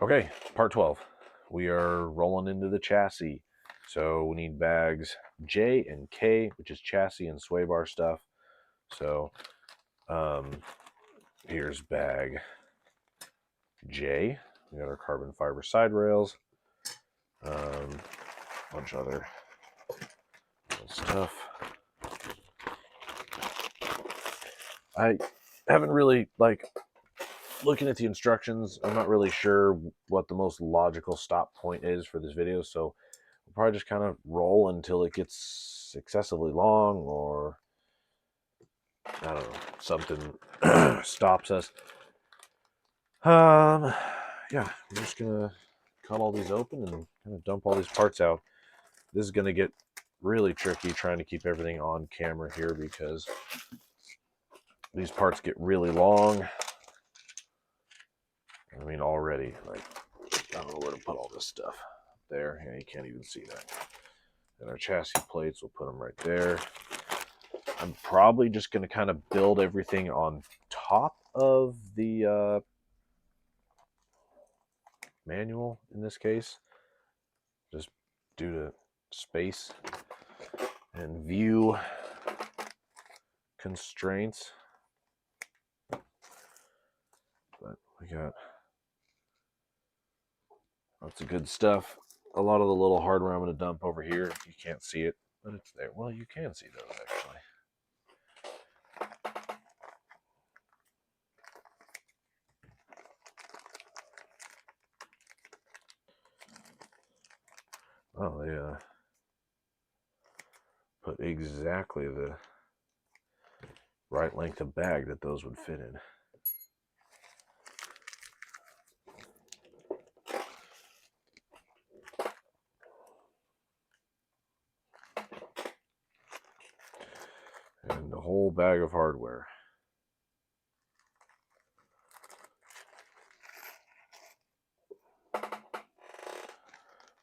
Okay, part 12. We are rolling into the chassis. So we need bags J and K, which is chassis and sway bar stuff. So here's bag J. We got our carbon fiber side rails. Bunch of other stuff. I haven't really, looking at the instructions, I'm not really sure what the most logical stop point is for this video, so we'll probably just kind of roll until it gets excessively long, or I don't know, something stops us. Yeah, I'm just gonna cut all these open and kind of dump all these parts out. This is gonna get really tricky trying to keep everything on camera here because these parts get really long. I mean, already, like, I don't know where to put all this stuff. There, yeah, you can't even see that. And our chassis plates, we'll put them right there. I'm probably just going to kind of build everything on top of the manual in this case, just due to space and view constraints. But we got lots of good stuff. A lot of the little hardware I'm going to dump over here. You can't see it, but it's there. Well, you can see those actually. Oh, they put exactly the right length of bag that those would fit in. And the whole bag of hardware.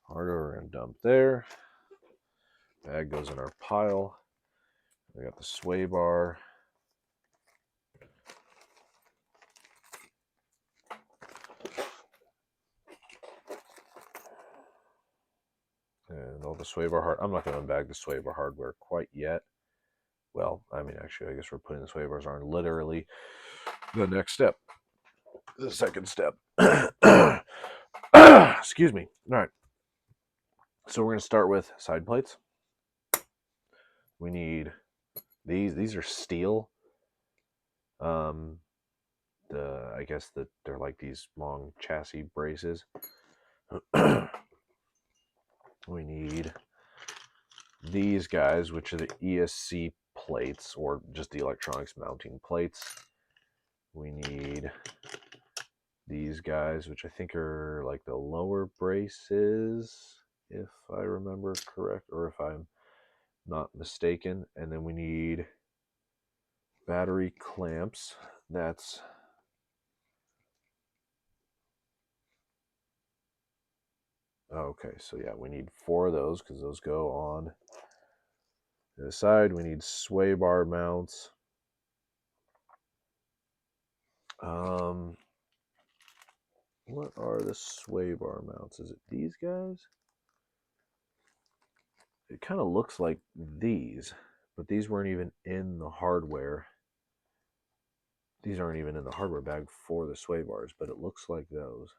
Hardware we're going to dump there. Bag goes in our pile. We got the sway bar. And all the sway bar I'm not going to unbag the sway bar hardware quite yet. Well, I mean, actually, I guess we're putting the sway bars on literally the next step. The second step. Excuse me. All right. So we're going to start with side plates. We need these. These are steel. I guess that they're like these long chassis braces. We need these guys, which are the ESC plates, or just the electronics mounting plates. We need these guys, which I think are like the lower braces, if I remember correct, or if I'm not mistaken. And then we need battery clamps. That's okay. So yeah, we need 4 of those because those go on the side. We need sway bar mounts. What are the sway bar mounts? Is it these guys? It kind of looks like these, but these weren't even in the hardware. These aren't even in the hardware bag for the sway bars, but it looks like those.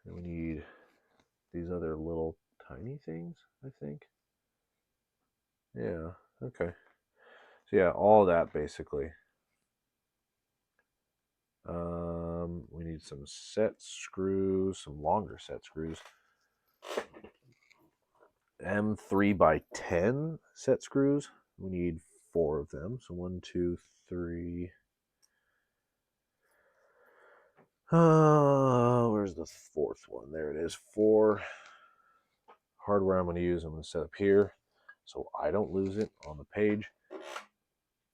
And we need these other little tiny things, I think. Yeah, okay. So yeah, all that basically. We need some set screws, some longer set screws. M3x10 set screws. We need 4 of them. So 1, 2, 3. Where's the 4th one? There it is. 4 hardware I'm going to use. I'm going to set up here so I don't lose it on the page.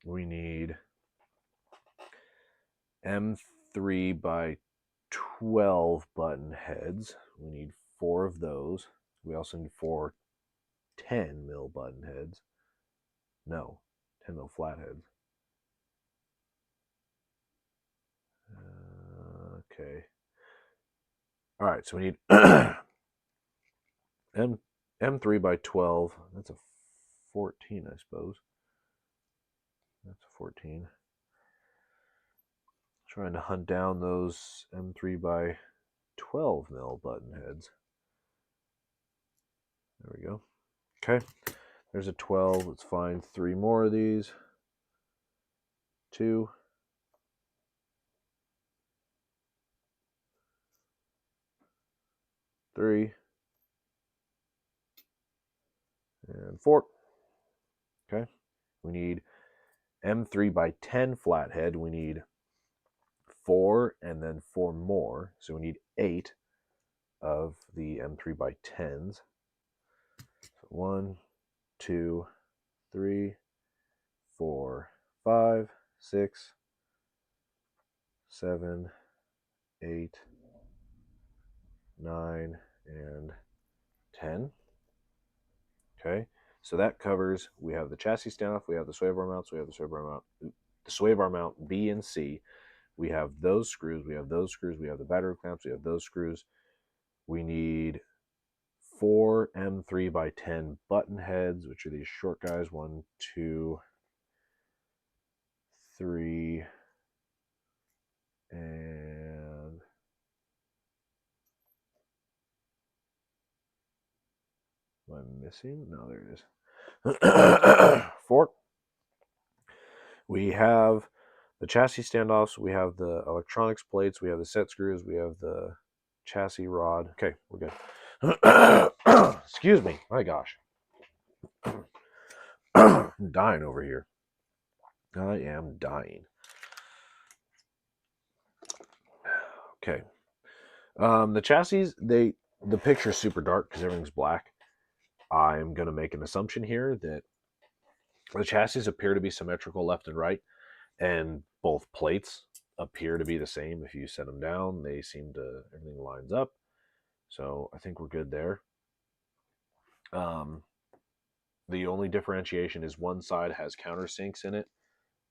We need M3x12 button heads. We need 4 of those. We also need 4 10 mil button heads. No, 10 mil flatheads. Okay. All right, so we need M3 by 12. That's a 14, I suppose. That's a 14. Trying to hunt down those M3 by 12 mil button heads. There we go. Okay, there's a 12. Let's find 3 more of these. 2. 3. And 4. Okay, we need M3 by 10 flathead. We need 4 and then 4 more. So we need 8 of the M3 by 10s. So 1, 2, 3, 4, 5, 6, 7, 8, 9, and 10. Okay, so that covers, we have the chassis standoff, we have the sway bar mounts, we have the sway bar mount B and C. We have those screws, we have those screws, we have the battery clamps, we have those screws. We need 4 M3 by 10 button heads, which are these short guys. 1, 2, 3, and am I missing? No, there it is. 4. We have the chassis standoffs, we have the electronics plates, we have the set screws, we have the chassis rod. Okay, we're good. Excuse me. My gosh. I'm dying over here. I am dying. Okay. The chassis, the picture's super dark because everything's black. I'm going to make an assumption here that the chassis appear to be symmetrical left and right, and both plates appear to be the same. If you set them down, they seem to, everything lines up. So I think we're good there. The only differentiation is one side has countersinks in it.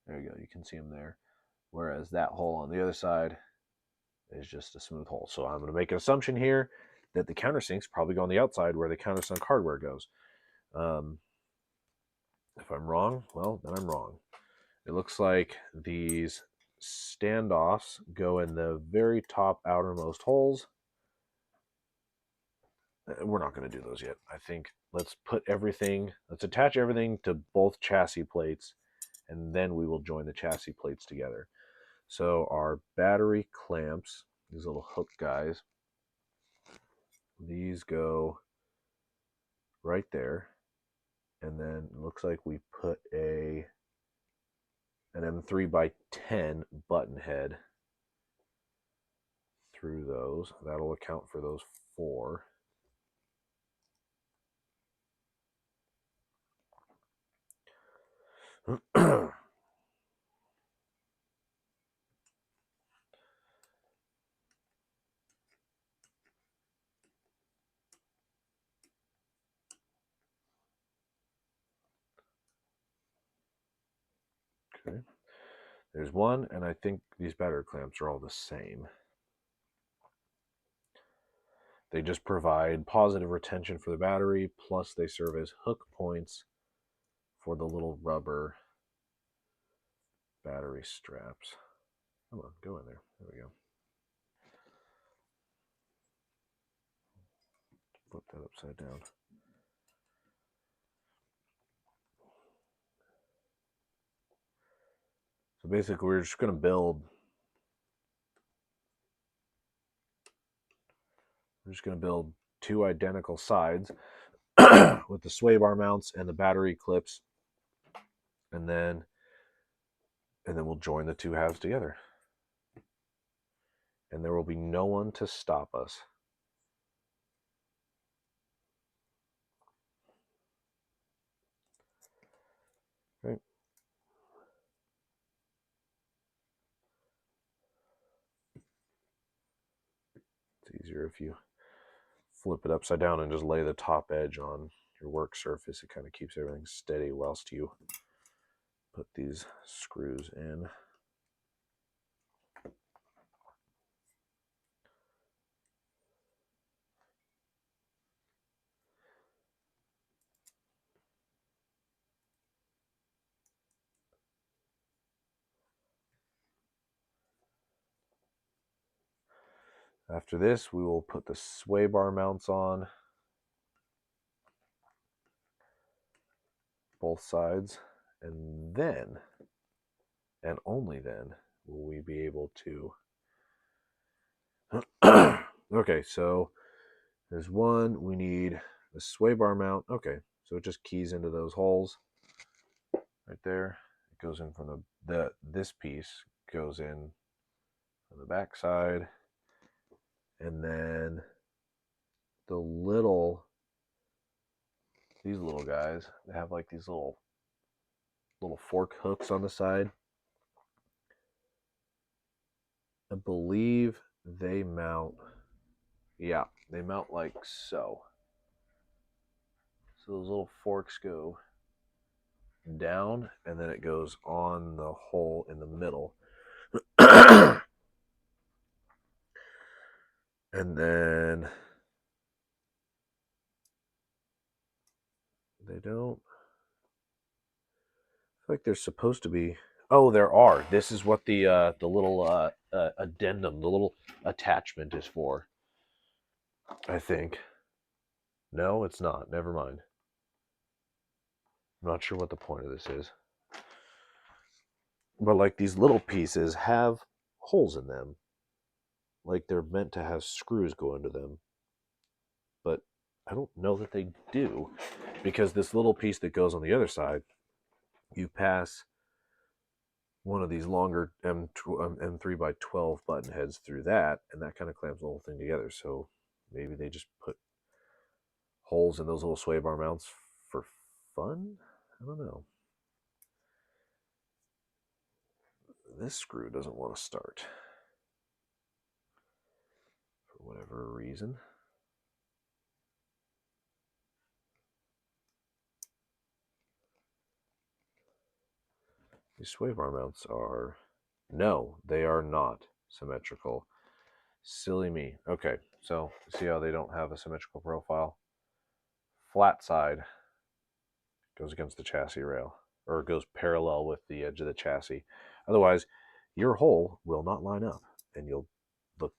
There you go. You can see them there. Whereas that hole on the other side is just a smooth hole. So I'm going to make an assumption here that the countersinks probably go on the outside where the countersunk hardware goes. If I'm wrong, well, then I'm wrong. It looks like these standoffs go in the very top outermost holes. We're not going to do those yet. I think let's attach everything to both chassis plates, and then we will join the chassis plates together. So our battery clamps, these little hook guys, these go right there. And then it looks like we put an M3 by 10 button head through those. That'll account for those 4. Okay. There's one, and I think these battery clamps are all the same. They just provide positive retention for the battery, plus they serve as hook points for the little rubber battery straps. Come on, go in there. There we go. Flip that upside down. So basically, we're just going to build. We're just going to build 2 identical sides with the sway bar mounts and the battery clips, and then we'll join the 2 halves together. And there will be no one to stop us. Right. It's easier if you flip it upside down and just lay the top edge on your work surface. It kind of keeps everything steady whilst you put these screws in. After this, we will put the sway bar mounts on both sides, and then, and only then, will we be able to... Okay, so there's one. We need the sway bar mount. Okay, so it just keys into those holes right there. It goes in from this piece goes in on the back side, and then these little guys, they have like these little fork hooks on the side. I believe they mount, yeah, they mount like so. So those little forks go down, and then it goes on the hole in the middle. And then they don't, I feel like there's supposed to be, oh, there are. This is what the little addendum, the little attachment is for, I think. No, it's not. Never mind. I'm not sure what the point of this is. But like these little pieces have holes in them. Like they're meant to have screws go into them. But I don't know that they do, because this little piece that goes on the other side, you pass one of these longer M3 by 12 button heads through that, and that kind of clamps the whole thing together. So maybe they just put holes in those little sway bar mounts for fun? I don't know. This screw doesn't want to start for whatever reason. These sway bar mounts are... No, they are not symmetrical. Silly me. Okay, so see how they don't have a symmetrical profile? Flat side goes against the chassis rail, or goes parallel with the edge of the chassis. Otherwise, your hole will not line up, and you'll look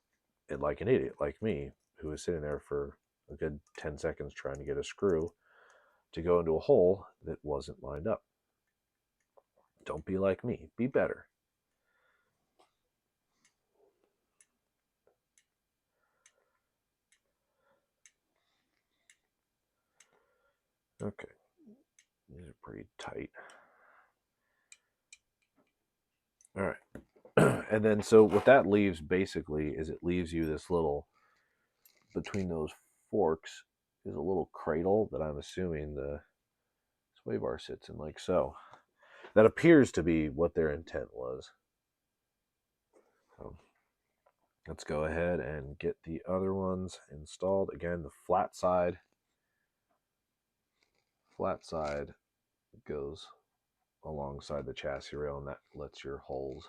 like an idiot, like me, who was sitting there for a good 10 seconds trying to get a screw to go into a hole that wasn't lined up. Don't be like me. Be better. Okay. These are pretty tight. All right. And then, so what that leaves basically is it leaves you this little, between those forks is a little cradle that I'm assuming the sway bar sits in, like so. That appears to be what their intent was. So let's go ahead and get the other ones installed. Again, the flat side goes alongside the chassis rail, and that lets your holes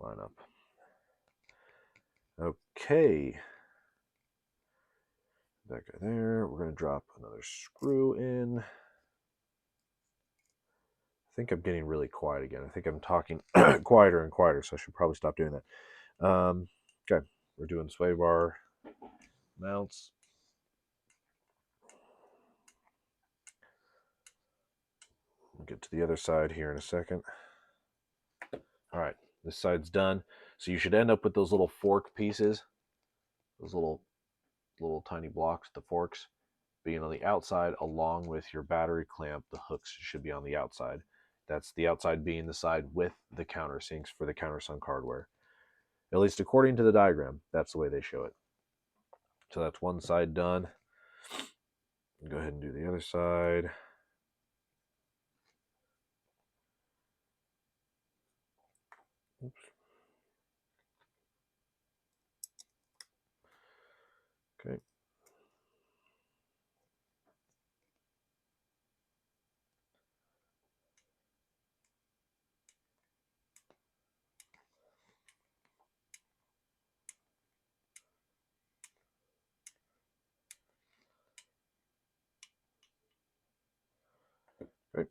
line up. Okay. That guy there. We're going to drop another screw in. I think I'm getting really quiet again. I think I'm talking quieter and quieter, so I should probably stop doing that. Okay, we're doing sway bar mounts. We'll get to the other side here in a second. All right, this side's done. So you should end up with those little fork pieces, those little tiny blocks, the forks, being on the outside, along with your battery clamp. The hooks should be on the outside. That's the outside being the side with the countersinks for the countersunk hardware. At least according to the diagram, that's the way they show it. So that's one side done. Go ahead and do the other side. Oops. Okay. Okay.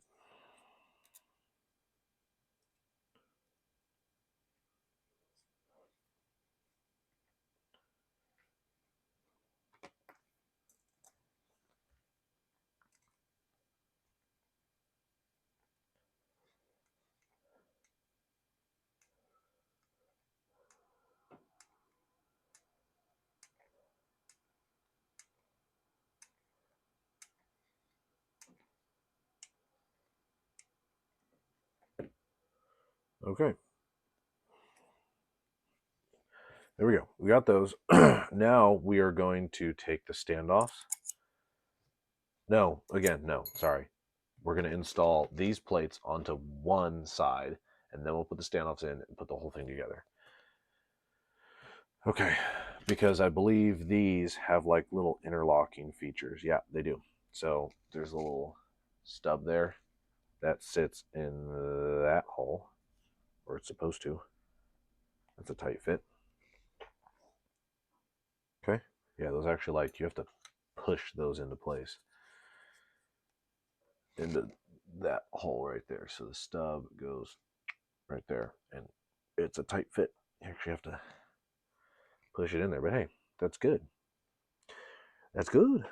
Okay. There we go. We got those. Now we are going to take the standoffs. No, again, no, sorry. We're going to install these plates onto one side, and then we'll put the standoffs in and put the whole thing together. Okay, because I believe these have like little interlocking features. Yeah, they do. So there's a little stub there that sits in that hole, or it's supposed to. That's a tight fit. Okay, yeah, those actually, like, you have to push those into place, into that hole right there. So the stub goes right there, and it's a tight fit. You actually have to push it in there, but hey, that's good. That's good.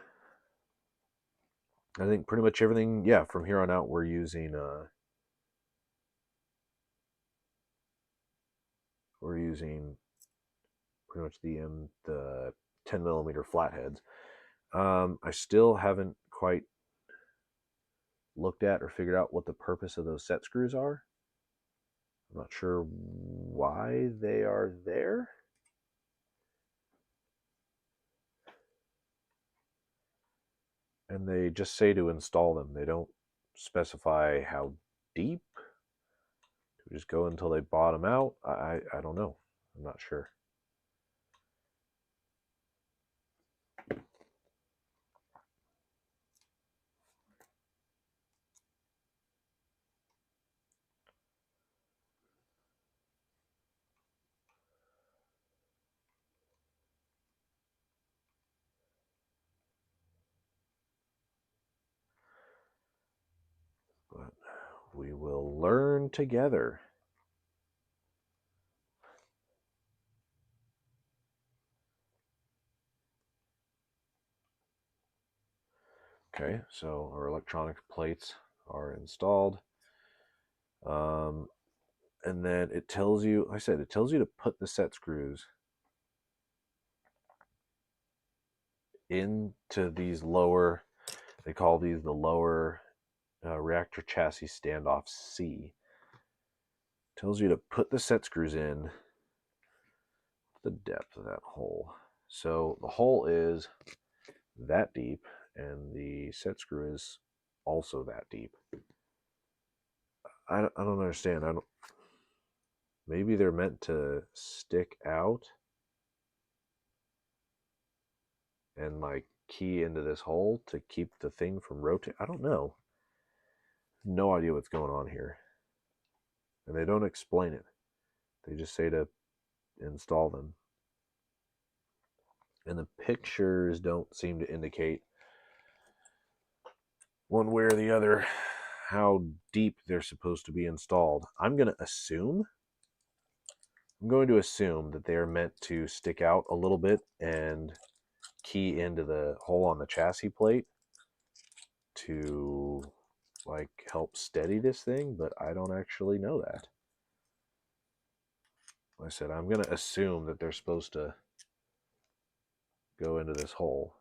I think pretty much everything, yeah, from here on out, we're using pretty much the 10 millimeter flatheads. I still haven't quite looked at or figured out what the purpose of those set screws are. I'm not sure why they are there. And they just say to install them. They don't specify how deep. To just go until they bottom out. I don't know. I'm not sure. But we will learn together. Okay, so our electronic plates are installed. And then it tells you, like I said, it tells you to put the set screws into these lower, they call these the lower reactor chassis standoff C. Tells you to put the set screws in the depth of that hole. So the hole is that deep, and the set screw is also that deep. I don't understand. Maybe they're meant to stick out and like key into this hole to keep the thing from rotating. I don't know. No idea what's going on here. And they don't explain it. They just say to install them. And the pictures don't seem to indicate one way or the other how deep they're supposed to be installed. I'm going to assume that they are meant to stick out a little bit and key into the hole on the chassis plate to like help steady this thing, but I don't actually know that. Like I said, I'm going to assume that they're supposed to go into this hole.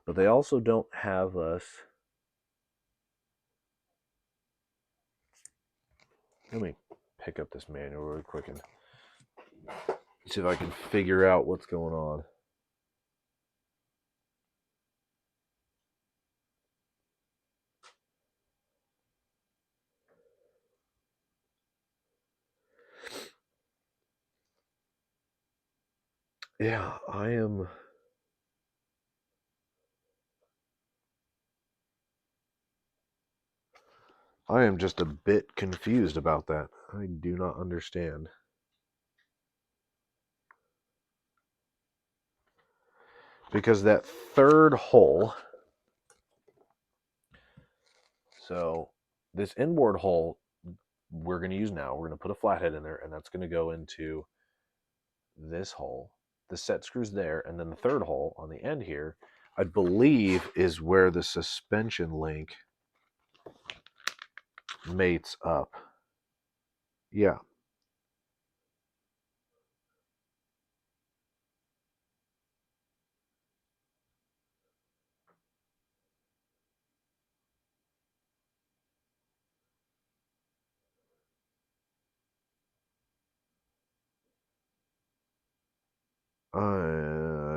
But they also don't have us. Let me pick up this manual real quick and see if I can figure out what's going on. Yeah, I am just a bit confused about that. I do not understand. Because that third hole, so this inboard hole we're going to use now, we're going to put a flathead in there, and that's going to go into this hole. The set screws there, and then the third hole on the end here, I believe, is where the suspension link mates up. Yeah.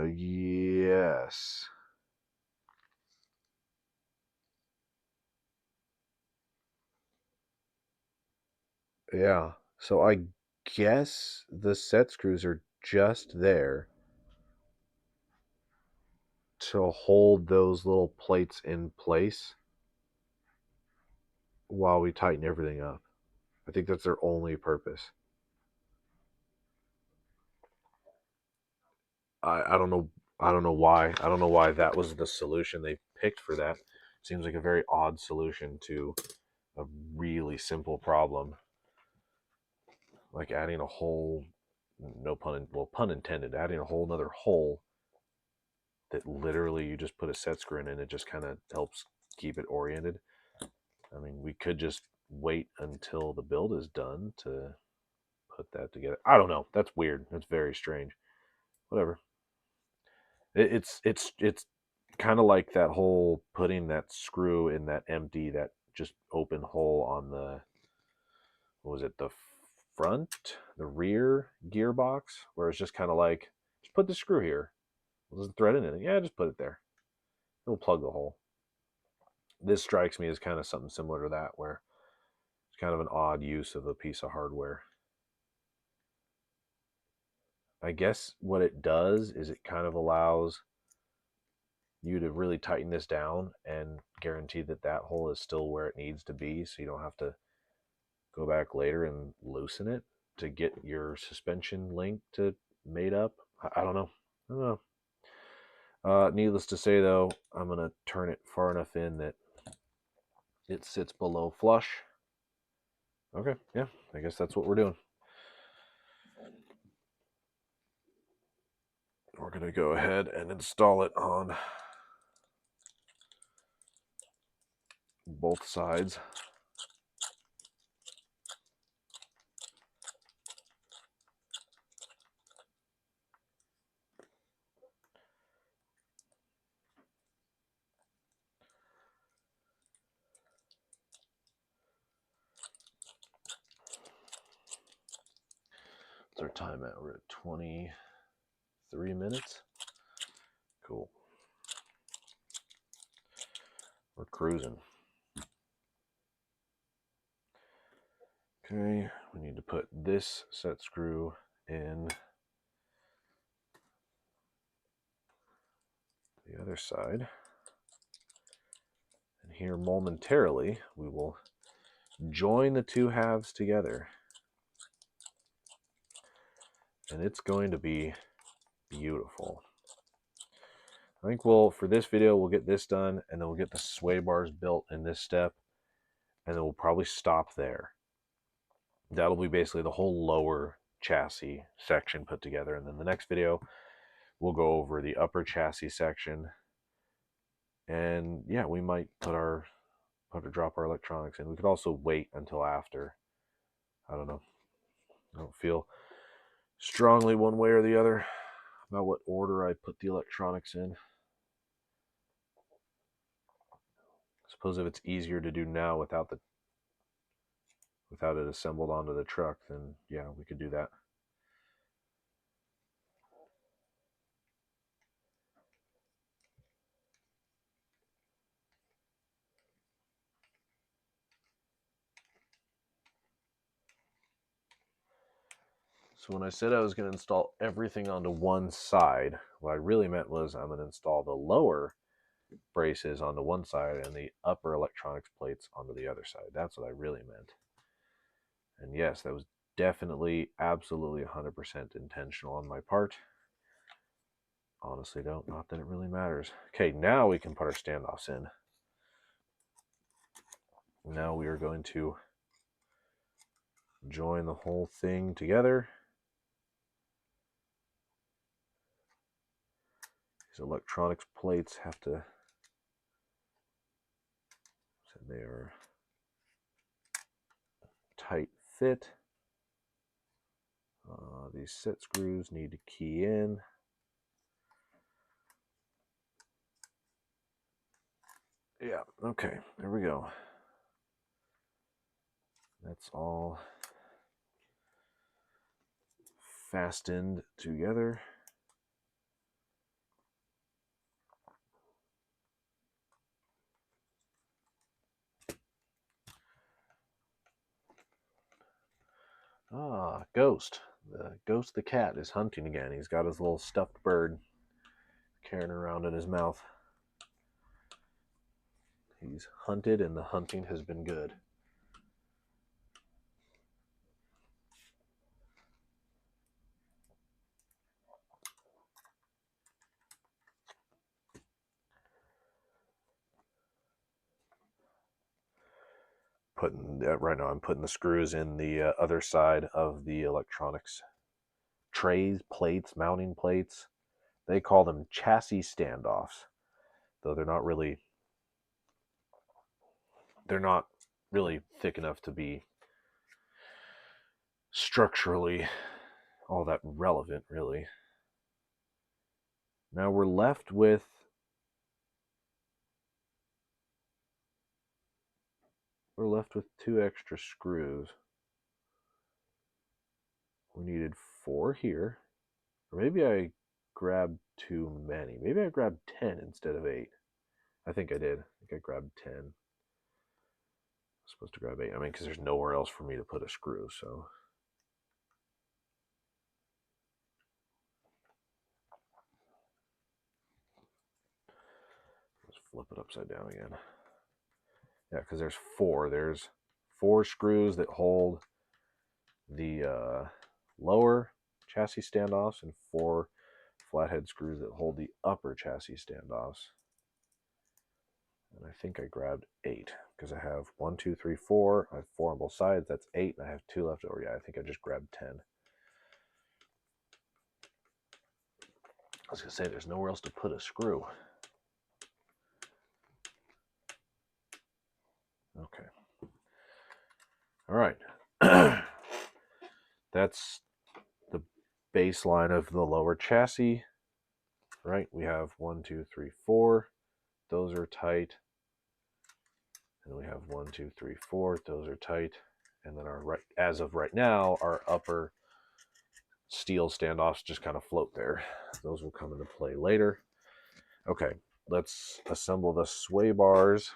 Yes. Yeah. So I guess the set screws are just there to hold those little plates in place while we tighten everything up. I think that's their only purpose. I don't know. I don't know why. I don't know why that was the solution they picked for that. Seems like a very odd solution to a really simple problem, like adding a hole. No pun. Well, pun intended. Adding a whole another hole that literally you just put a set screw in and it just kind of helps keep it oriented. I mean, we could just wait until the build is done to put that together. I don't know. That's weird. That's very strange. Whatever. It's kind of like that whole putting that screw in that empty, that just open hole on the, what was it, the front, the rear gearbox, where it's just kind of like, just put the screw here. There's a thread in it. Yeah, just put it there. It'll plug the hole. This strikes me as kind of something similar to that, where it's kind of an odd use of a piece of hardware. I guess what it does is it kind of allows you to really tighten this down and guarantee that that hole is still where it needs to be, so you don't have to go back later and loosen it to get your suspension link to made up. I don't know. I don't know. Needless to say, though, I'm going to turn it far enough in that it sits below flush. Okay, yeah, I guess that's what we're doing. We're going to go ahead and install it on both sides. What's our time at? We're at 23 minutes. Cool. We're cruising. Okay, we need to put this set screw in the other side. And here momentarily, we will join the two halves together. And it's going to be beautiful. I think for this video, we'll get this done, and then we'll get the sway bars built in this step, and then we'll probably stop there. That'll be basically the whole lower chassis section put together, and then the next video, we'll go over the upper chassis section, and yeah, we might drop our electronics in. We could also wait until after. I don't know. I don't feel strongly one way or the other about what order I put the electronics in. I suppose if it's easier to do now without it assembled onto the truck, then yeah, we could do that. So when I said I was going to install everything onto one side, what I really meant was I'm going to install the lower braces onto one side and the upper electronics plates onto the other side. That's what I really meant. And yes, that was definitely, absolutely 100% intentional on my part. Honestly, not that it really matters. Okay, now we can put our standoffs in. Now we are going to join the whole thing together. These electronics plates have to, so they are tight fit. These set screws need to key in. Yeah, okay, there we go. That's all fastened together. Ah, Ghost. Ghost the cat is hunting again. He's got his little stuffed bird carrying around in his mouth. He's hunted and the hunting has been good. Right now I'm putting the screws in the other side of the electronics trays, plates, mounting plates. They call them chassis standoffs, though they're not really thick enough to be structurally all that relevant, really. Now we're left with two extra screws. We needed 4 here. Or maybe I grabbed too many. Maybe I grabbed 10 instead of 8. I think I did. I think I grabbed 10. I'm supposed to grab 8. I mean, because there's nowhere else for me to put a screw, so. Let's flip it upside down again. Yeah, because there's 4. There's 4 screws that hold the lower chassis standoffs and 4 flathead screws that hold the upper chassis standoffs. And I think I grabbed 8 because I have 1, 2, 3, 4. I have 4 on both sides. That's 8, and I have 2 left over. Yeah, I think I just grabbed 10. I was going to say, there's nowhere else to put a screw. Okay. All right. That's the baseline of the lower chassis, right? We have 1, 2, 3, 4. Those are tight. And we have 1, 2, 3, 4. Those are tight. And then as of right now, our upper steel standoffs just kind of float there. Those will come into play later. Okay, let's assemble the sway bars.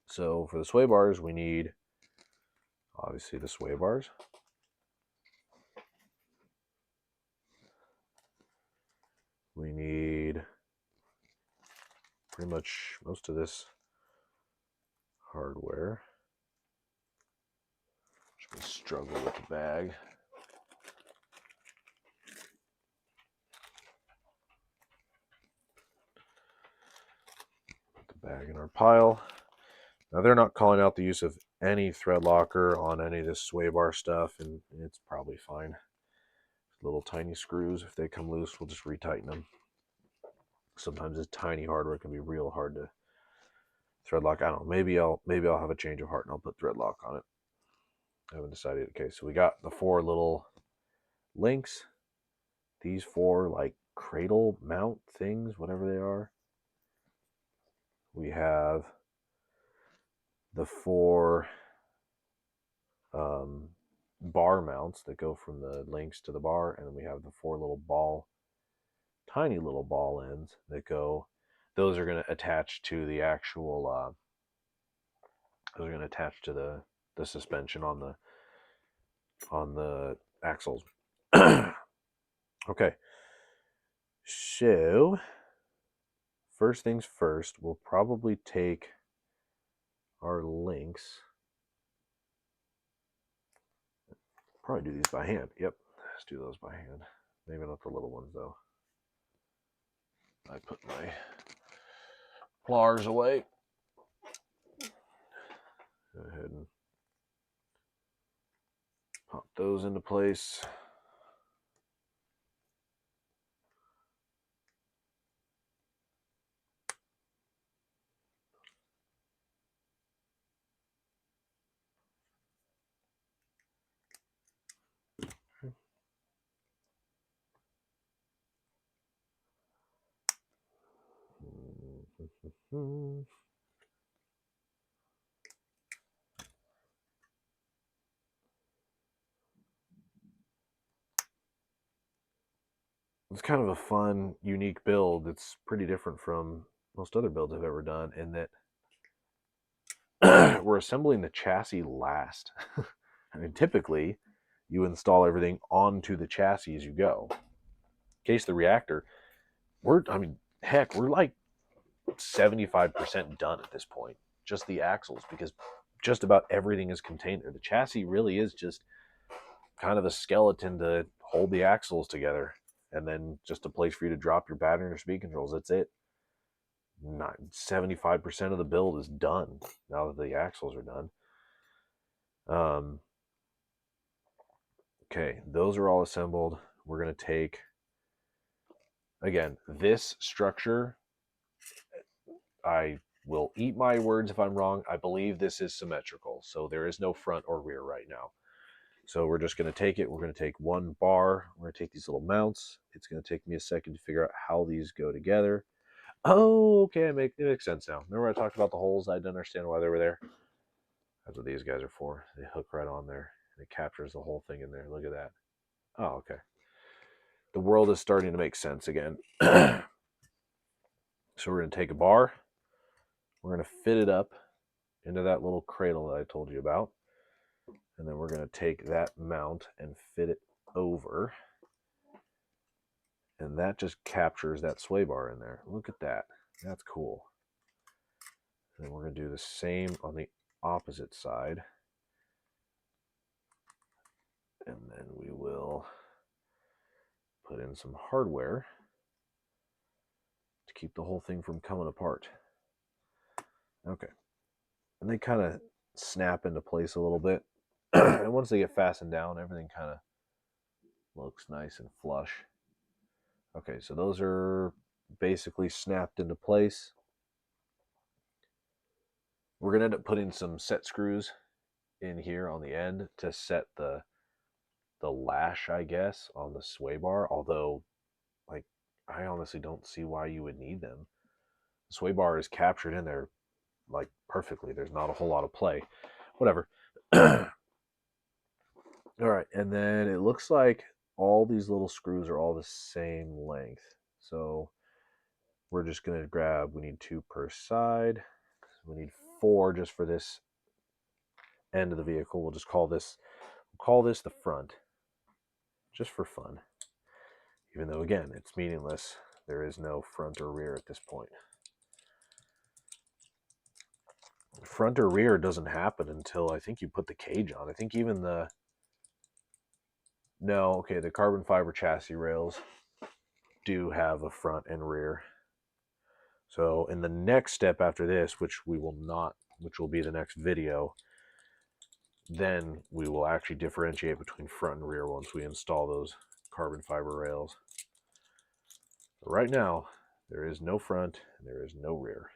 So for the sway bars, we need obviously the sway bars. We need pretty much most of this hardware. Just gonna struggle with the bag. Put the bag in our pile. Now they're not calling out the use of any thread locker on any of this sway bar stuff, and it's probably fine. Little tiny screws, if they come loose, we'll just retighten them. Sometimes this tiny hardware can be real hard to thread lock. I don't know. Maybe I'll have a change of heart and I'll put thread lock on it. I haven't decided. Okay, so we got the 4 little links. These 4 like cradle mount things, whatever they are. We have the 4 bar mounts that go from the links to the bar, and then we have the 4 little tiny little ball ends that go. Those are going to attach to the actual. Those are going to attach to the suspension on the axles. Okay. So first things first, we'll probably take our links. Probably do these by hand. Yep, let's do those by hand. Maybe not the little ones though. I put my pliers away. Go ahead and pop those into place. It's kind of a fun, unique build. It's pretty different from most other builds I've ever done in that we're assembling the chassis last. And typically, you install everything onto the chassis as you go. In case the reactor, heck, we're like 75% done at this point. Just the axles, because just about everything is contained there. The chassis really is just kind of a skeleton to hold the axles together, and then just a place for you to drop your battery and your speed controls. That's it. 75% of the build is done now that the axles are done. Okay, those are all assembled. We're going to take, again, this structure, I will eat my words if I'm wrong. I believe this is symmetrical, so there is no front or rear right now. So we're just going to take it. We're going to take one bar. We're going to take these little mounts. It's going to take me a second to figure out how these go together. Oh, okay, it makes sense now. Remember I talked about the holes? I didn't understand why they were there. That's what these guys are for. They hook right on there, and it captures the whole thing in there. Look at that. Oh, okay. The world is starting to make sense again. So we're going to take a bar. We're going to fit it up into that little cradle that I told you about. And then we're going to take that mount and fit it over. And that just captures that sway bar in there. Look at that. That's cool. And we're going to do the same on the opposite side. And then we will put in some hardware to keep the whole thing from coming apart. Okay. And they kind of snap into place a little bit. And once they get fastened down, everything kind of looks nice and flush. Okay, so those are basically snapped into place. We're going to end up putting some set screws in here on the end to set the lash, I guess, on the sway bar. Although, like, I honestly don't see why you would need them. The sway bar is captured in there, like, perfectly. There's not a whole lot of play. Whatever. All right, and then it looks like all these little screws are all the same length. So we're just going to grab, we need 2 per side. We need 4 just for this end of the vehicle. We'll just call this the front, just for fun. Even though, again, it's meaningless. There is no front or rear at this point. Front or rear doesn't happen until I think you put the cage on. I think even the carbon fiber chassis rails do have a front and rear. So in the next step after this, which will be the next video, then we will actually differentiate between front and rear once we install those carbon fiber rails. But right now, there is no front and there is no rear.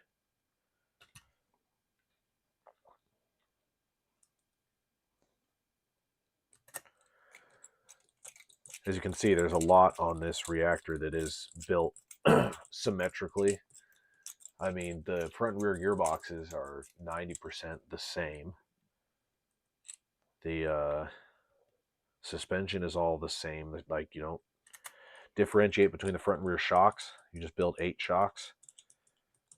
As you can see, there's a lot on this reactor that is built symmetrically. I mean, the front and rear gearboxes are 90% the same. The suspension is all the same. Like, you don't differentiate between the front and rear shocks. You just build 8 shocks.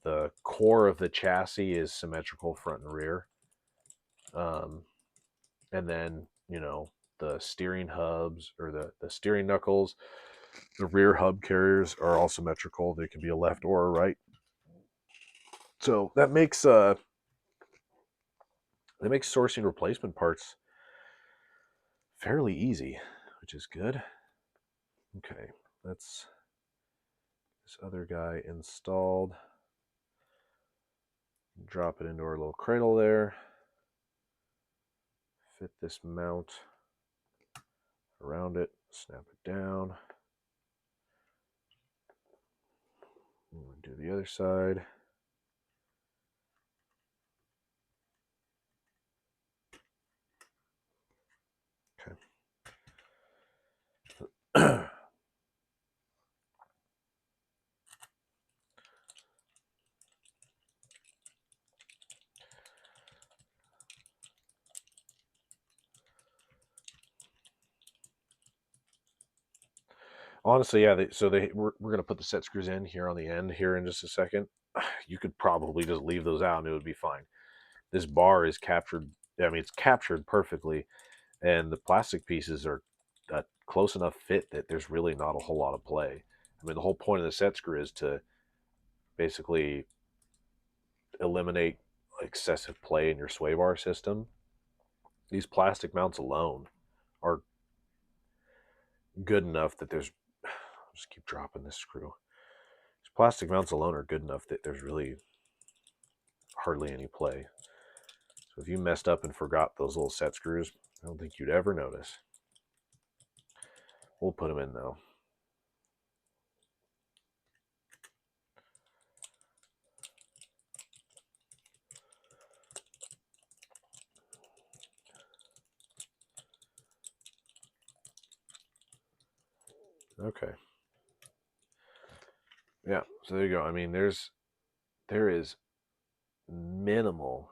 The core of the chassis is symmetrical front and rear. And then, the steering hubs or the steering knuckles, the rear hub carriers are all symmetrical. They can be a left or a right. So that makes sourcing replacement parts fairly easy, which is good. Okay, that's this other guy installed. Drop it into our little cradle there. Fit this mount around it, snap it down. We'll do the other side. Okay. Honestly, yeah. We're going to put the set screws in here on the end here in just a second. You could probably just leave those out and it would be fine. This bar is captured. I mean, it's captured perfectly. And the plastic pieces are a close enough fit that there's really not a whole lot of play. I mean, the whole point of the set screw is to basically eliminate excessive play in your sway bar system. These plastic mounts alone are good enough that there's, I'll just keep dropping this screw. These plastic mounts alone are good enough that there's really hardly any play. So if you messed up and forgot those little set screws, I don't think you'd ever notice. We'll put them in though. Okay. Yeah, so there you go. I mean, there is minimal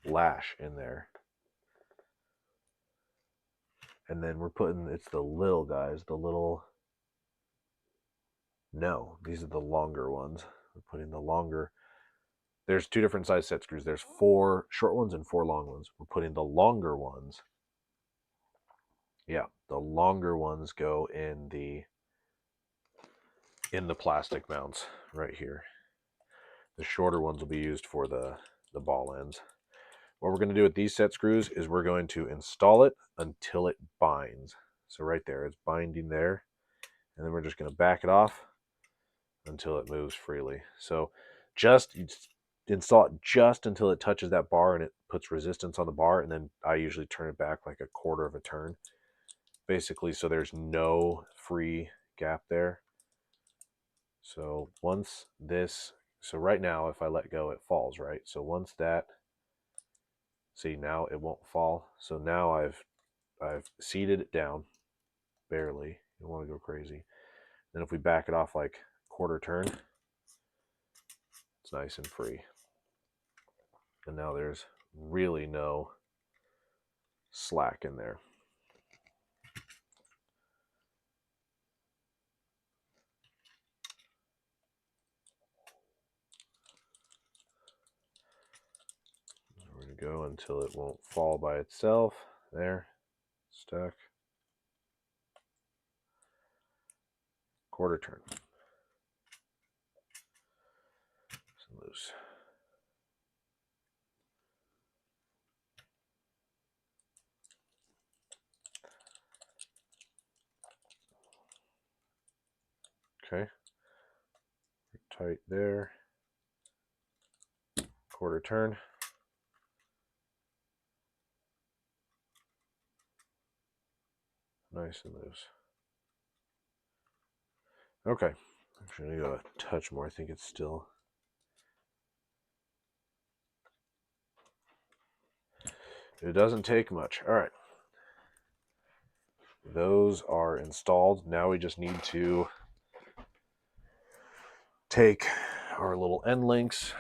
lash in there. And then we're putting, it's the little guys, the little, no, these are the longer ones. We're putting the longer, there's two different size set screws. There's 4 short ones and 4 long ones. We're putting the longer ones. Yeah, the longer ones go in the plastic mounts right here. The shorter ones will be used for the ball ends. What we're going to do with these set screws is we're going to install it until it binds. So right there, it's binding there. And then we're just going to back it off until it moves freely. So just install it just until it touches that bar and it puts resistance on the bar. And then I usually turn it back like a quarter of a turn, basically, so there's no free gap there. So once this, so right now, if I let go, it falls, right? So once that, see, now it won't fall. So now I've seated it down, barely. You don't want to go crazy. Then if we back it off like quarter turn, it's nice and free. And now there's really no slack in there. We're going to go until it won't fall by itself. There, stuck. Quarter turn. Loose. Okay. Tight there. Quarter turn. Nice and loose. Okay. Actually, I got a touch more. I think it's still. It doesn't take much. All right. Those are installed. Now we just need to take our little end links,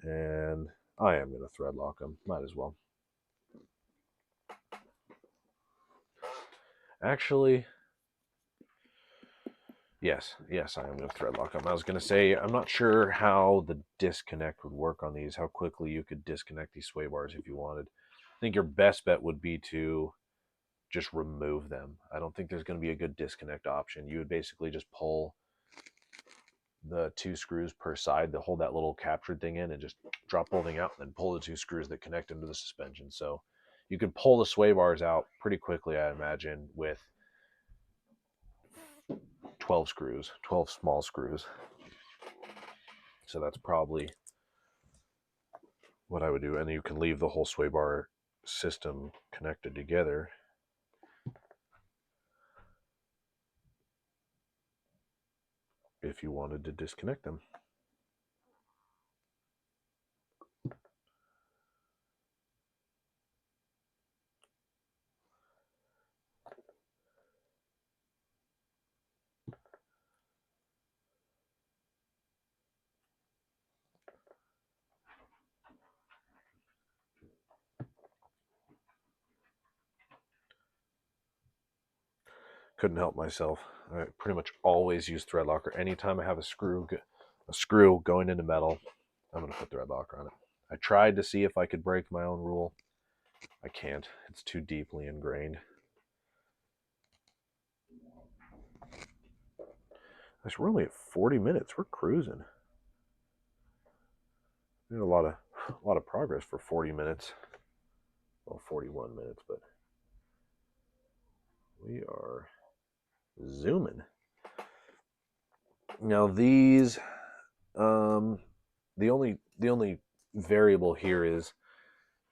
and I am going to thread lock them. Might as well. Actually, yes, I am going to thread lock them. I was going to say, I'm not sure how the disconnect would work on these, how quickly you could disconnect these sway bars if you wanted. I think your best bet would be to just remove them. I don't think there's going to be a good disconnect option. You would basically just pull the 2 screws per side to hold that little captured thing in and just drop the whole thing out and then pull the 2 screws that connect into the suspension. So you can pull the sway bars out pretty quickly, I imagine, with 12 screws, 12 small screws. So that's probably what I would do. And you can leave the whole sway bar system connected together. If you wanted to disconnect them. Couldn't help myself. I pretty much always use thread locker. Anytime I have a screw going into metal, I'm going to put thread locker on it. I tried to see if I could break my own rule. I can't. It's too deeply ingrained. We're only at 40 minutes. We're cruising. We had a lot of progress for 40 minutes. Well, 41 minutes, but we are zooming. Now these, the only variable here is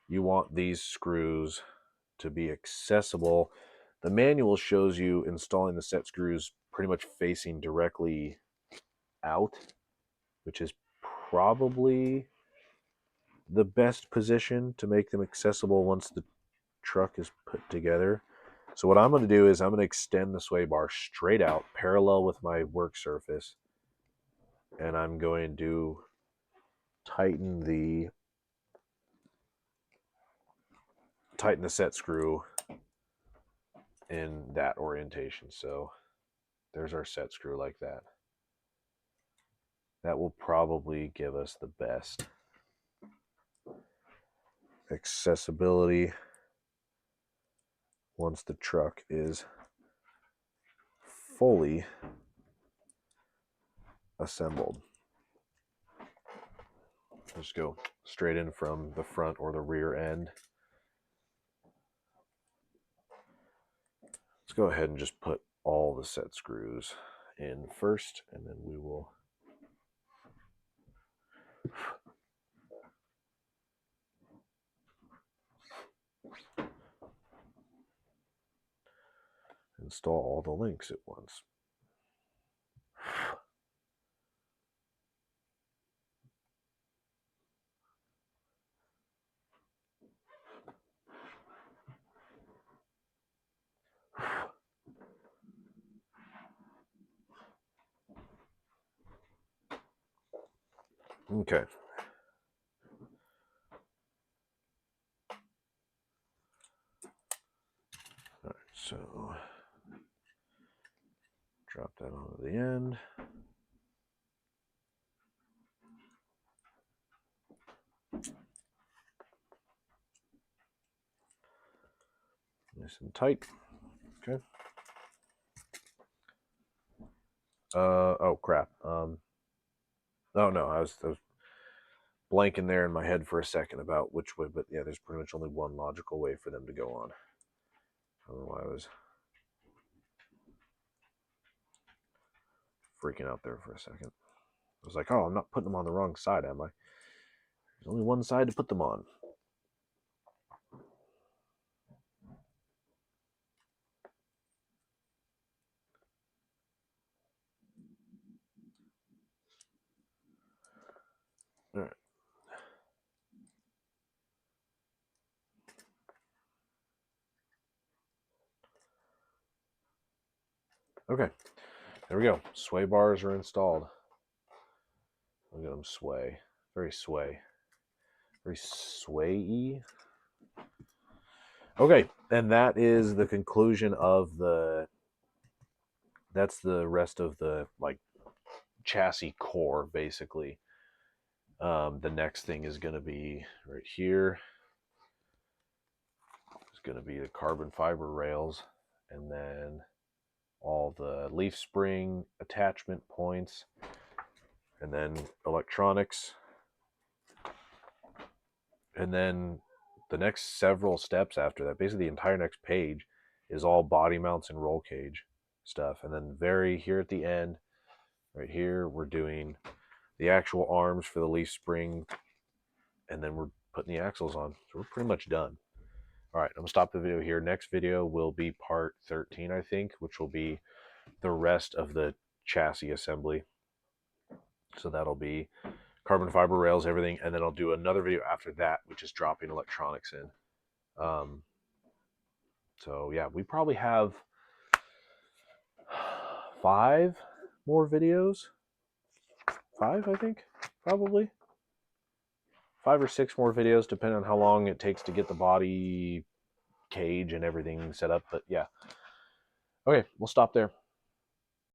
you want these screws to be accessible. The manual shows you installing the set screws pretty much facing directly out, which is probably the best position to make them accessible once the truck is put together. So what I'm going to do is I'm going to extend the sway bar straight out parallel with my work surface, and I'm going to tighten the set screw in that orientation. So there's our set screw like that. That will probably give us the best accessibility once the truck is fully assembled. Just go straight in from the front or the rear end. Let's go ahead and just put all the set screws in first, and then we will install all the links at once. Okay. All right, so drop that onto the end. Nice and tight. Okay. Oh crap. Oh no, I was blanking there in my head for a second about which way, but yeah, there's pretty much only one logical way for them to go on. I don't know why I was freaking out there for a second. I was like, oh, I'm not putting them on the wrong side, am I? There's only one side to put them on. All right. Okay, there we go. Sway bars are installed. Look at them sway. Very sway. Very sway-y. Okay, and that is the conclusion of that's the rest of the like chassis core, basically. The next thing is going to be right here. It's going to be the carbon fiber rails, and then all the leaf spring attachment points, and then electronics. And then the next several steps after that, basically the entire next page, is all body mounts and roll cage stuff. And then very here at the end, right here, we're doing the actual arms for the leaf spring, and then we're putting the axles on. So we're pretty much done. All right, I'm gonna stop the video here. Next video will be part 13, I think, which will be the rest of the chassis assembly. So that'll be carbon fiber rails, everything, and then I'll do another video after that, which is dropping electronics in. So yeah, we probably have 5 more videos. 5, I think, probably 5 or 6 more videos, depending on how long it takes to get the body cage and everything set up. But yeah, okay, we'll stop there.